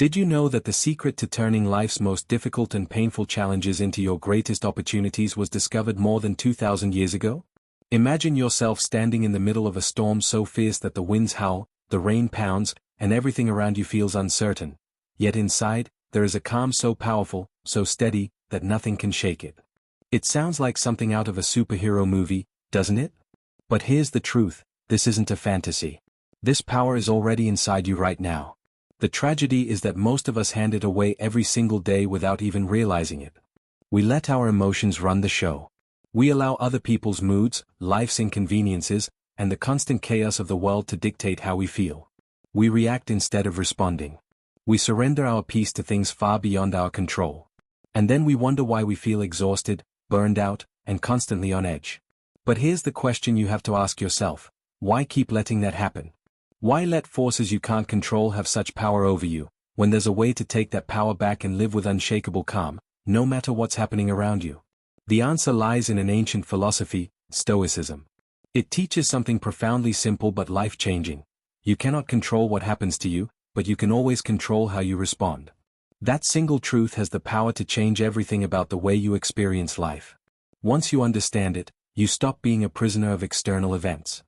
Did you know that the secret to turning life's most difficult and painful challenges into your greatest opportunities was discovered more than 2,000 years ago? Imagine yourself standing in the middle of a storm so fierce that the winds howl, the rain pounds, and everything around you feels uncertain. Yet inside, there is a calm so powerful, so steady, that nothing can shake it. It sounds like something out of a superhero movie, doesn't it? But here's the truth, this isn't a fantasy. This power is already inside you right now. The tragedy is that most of us hand it away every single day without even realizing it. We let our emotions run the show. We allow other people's moods, life's inconveniences, and the constant chaos of the world to dictate how we feel. We react instead of responding. We surrender our peace to things far beyond our control. And then we wonder why we feel exhausted, burned out, and constantly on edge. But here's the question you have to ask yourself: why keep letting that happen? Why let forces you can't control have such power over you, when there's a way to take that power back and live with unshakable calm, no matter what's happening around you? The answer lies in an ancient philosophy, Stoicism. It teaches something profoundly simple but life-changing. You cannot control what happens to you, but you can always control how you respond. That single truth has the power to change everything about the way you experience life. Once you understand it, you stop being a prisoner of external events.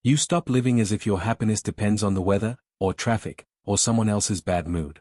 You stop living as if your happiness depends on the weather, or traffic, or someone else's bad mood.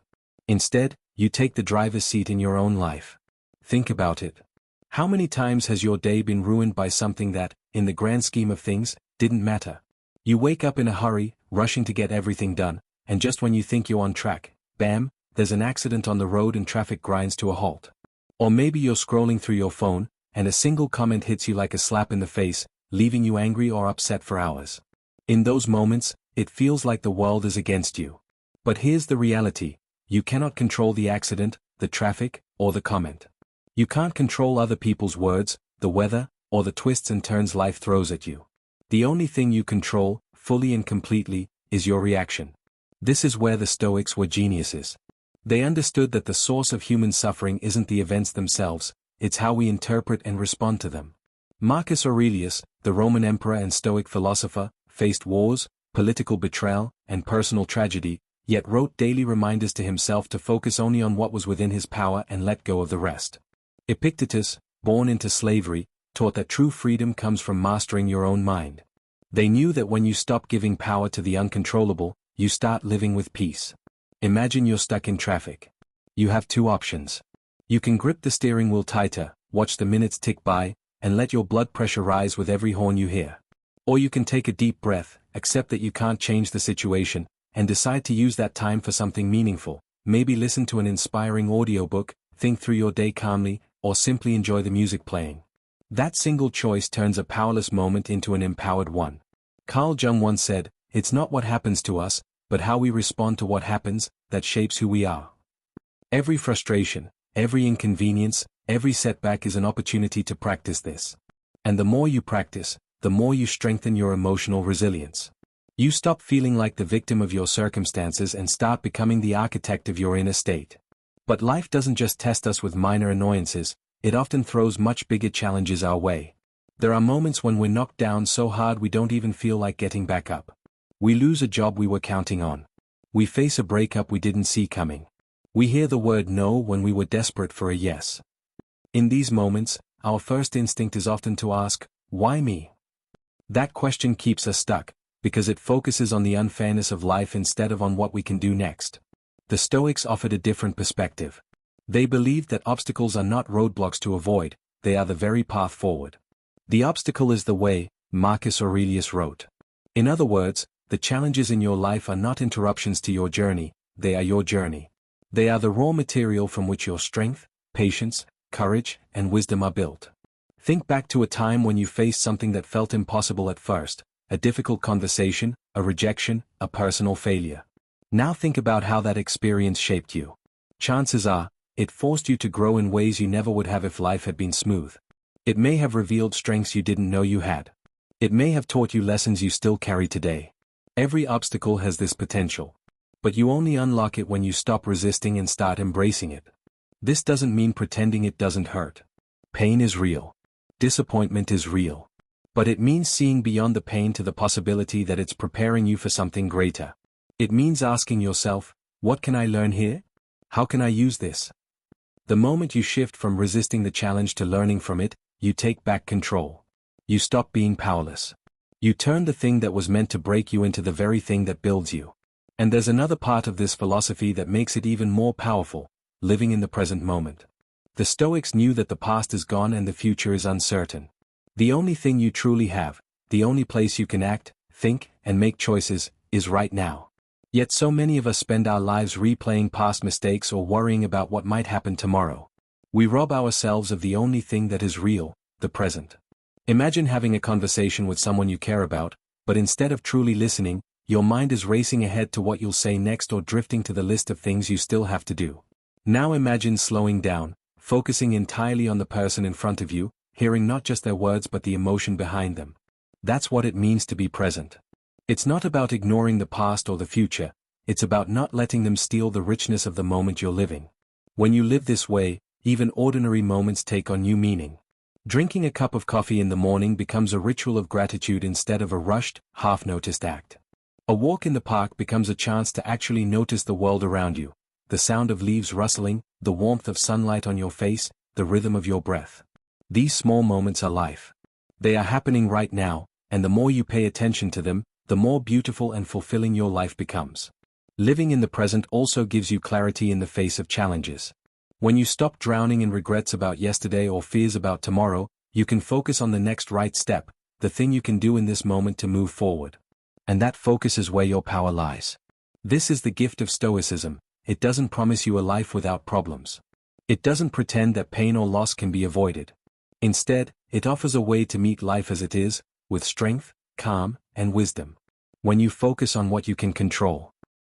Instead, you take the driver's seat in your own life. Think about it. How many times has your day been ruined by something that, in the grand scheme of things, didn't matter? You wake up in a hurry, rushing to get everything done, and just when you think you're on track, bam, there's an accident on the road and traffic grinds to a halt. Or maybe you're scrolling through your phone, and a single comment hits you like a slap in the face, leaving you angry or upset for hours. In those moments, it feels like the world is against you. But here's the reality: you cannot control the accident, the traffic, or the comment. You can't control other people's words, the weather, or the twists and turns life throws at you. The only thing you control, fully and completely, is your reaction. This is where the Stoics were geniuses. They understood that the source of human suffering isn't the events themselves, it's how we interpret and respond to them. Marcus Aurelius, the Roman emperor and Stoic philosopher, faced wars, political betrayal, and personal tragedy, yet wrote daily reminders to himself to focus only on what was within his power and let go of the rest. Epictetus, born into slavery, taught that true freedom comes from mastering your own mind. They knew that when you stop giving power to the uncontrollable, you start living with peace. Imagine you're stuck in traffic. You have two options. You can grip the steering wheel tighter, watch the minutes tick by, and let your blood pressure rise with every horn you hear. Or you can take a deep breath, accept that you can't change the situation, and decide to use that time for something meaningful. Maybe listen to an inspiring audiobook, think through your day calmly, or simply enjoy the music playing. That single choice turns a powerless moment into an empowered one. Carl Jung once said, "It's not what happens to us, but how we respond to what happens, that shapes who we are." Every frustration, every inconvenience, every setback is an opportunity to practice this. And the more you practice, the more you strengthen your emotional resilience. You stop feeling like the victim of your circumstances and start becoming the architect of your inner state. But life doesn't just test us with minor annoyances, it often throws much bigger challenges our way. There are moments when we're knocked down so hard we don't even feel like getting back up. We lose a job we were counting on. We face a breakup we didn't see coming. We hear the word no when we were desperate for a yes. In these moments, our first instinct is often to ask, "Why me?" That question keeps us stuck, because it focuses on the unfairness of life instead of on what we can do next. The Stoics offered a different perspective. They believed that obstacles are not roadblocks to avoid, they are the very path forward. The obstacle is the way, Marcus Aurelius wrote. In other words, the challenges in your life are not interruptions to your journey, they are your journey. They are the raw material from which your strength, patience, courage, and wisdom are built. Think back to a time when you faced something that felt impossible at first, a difficult conversation, a rejection, a personal failure. Now think about how that experience shaped you. Chances are, it forced you to grow in ways you never would have if life had been smooth. It may have revealed strengths you didn't know you had. It may have taught you lessons you still carry today. Every obstacle has this potential. But you only unlock it when you stop resisting and start embracing it. This doesn't mean pretending it doesn't hurt. Pain is real. Disappointment is real. But it means seeing beyond the pain to the possibility that it's preparing you for something greater. It means asking yourself, what can I learn here? How can I use this? The moment you shift from resisting the challenge to learning from it, you take back control. You stop being powerless. You turn the thing that was meant to break you into the very thing that builds you. And there's another part of this philosophy that makes it even more powerful: living in the present moment. The Stoics knew that the past is gone and the future is uncertain. The only thing you truly have, the only place you can act, think, and make choices, is right now. Yet so many of us spend our lives replaying past mistakes or worrying about what might happen tomorrow. We rob ourselves of the only thing that is real, the present. Imagine having a conversation with someone you care about, but instead of truly listening, your mind is racing ahead to what you'll say next or drifting to the list of things you still have to do. Now imagine slowing down, focusing entirely on the person in front of you, hearing not just their words but the emotion behind them. That's what it means to be present. It's not about ignoring the past or the future, it's about not letting them steal the richness of the moment you're living. When you live this way, even ordinary moments take on new meaning. Drinking a cup of coffee in the morning becomes a ritual of gratitude instead of a rushed, half-noticed act. A walk in the park becomes a chance to actually notice the world around you, the sound of leaves rustling, the warmth of sunlight on your face, the rhythm of your breath. These small moments are life. They are happening right now, and the more you pay attention to them, the more beautiful and fulfilling your life becomes. Living in the present also gives you clarity in the face of challenges. When you stop drowning in regrets about yesterday or fears about tomorrow, you can focus on the next right step, the thing you can do in this moment to move forward. And that focus is where your power lies. This is the gift of Stoicism. It doesn't promise you a life without problems. It doesn't pretend that pain or loss can be avoided. Instead, it offers a way to meet life as it is, with strength, calm, and wisdom. When you focus on what you can control,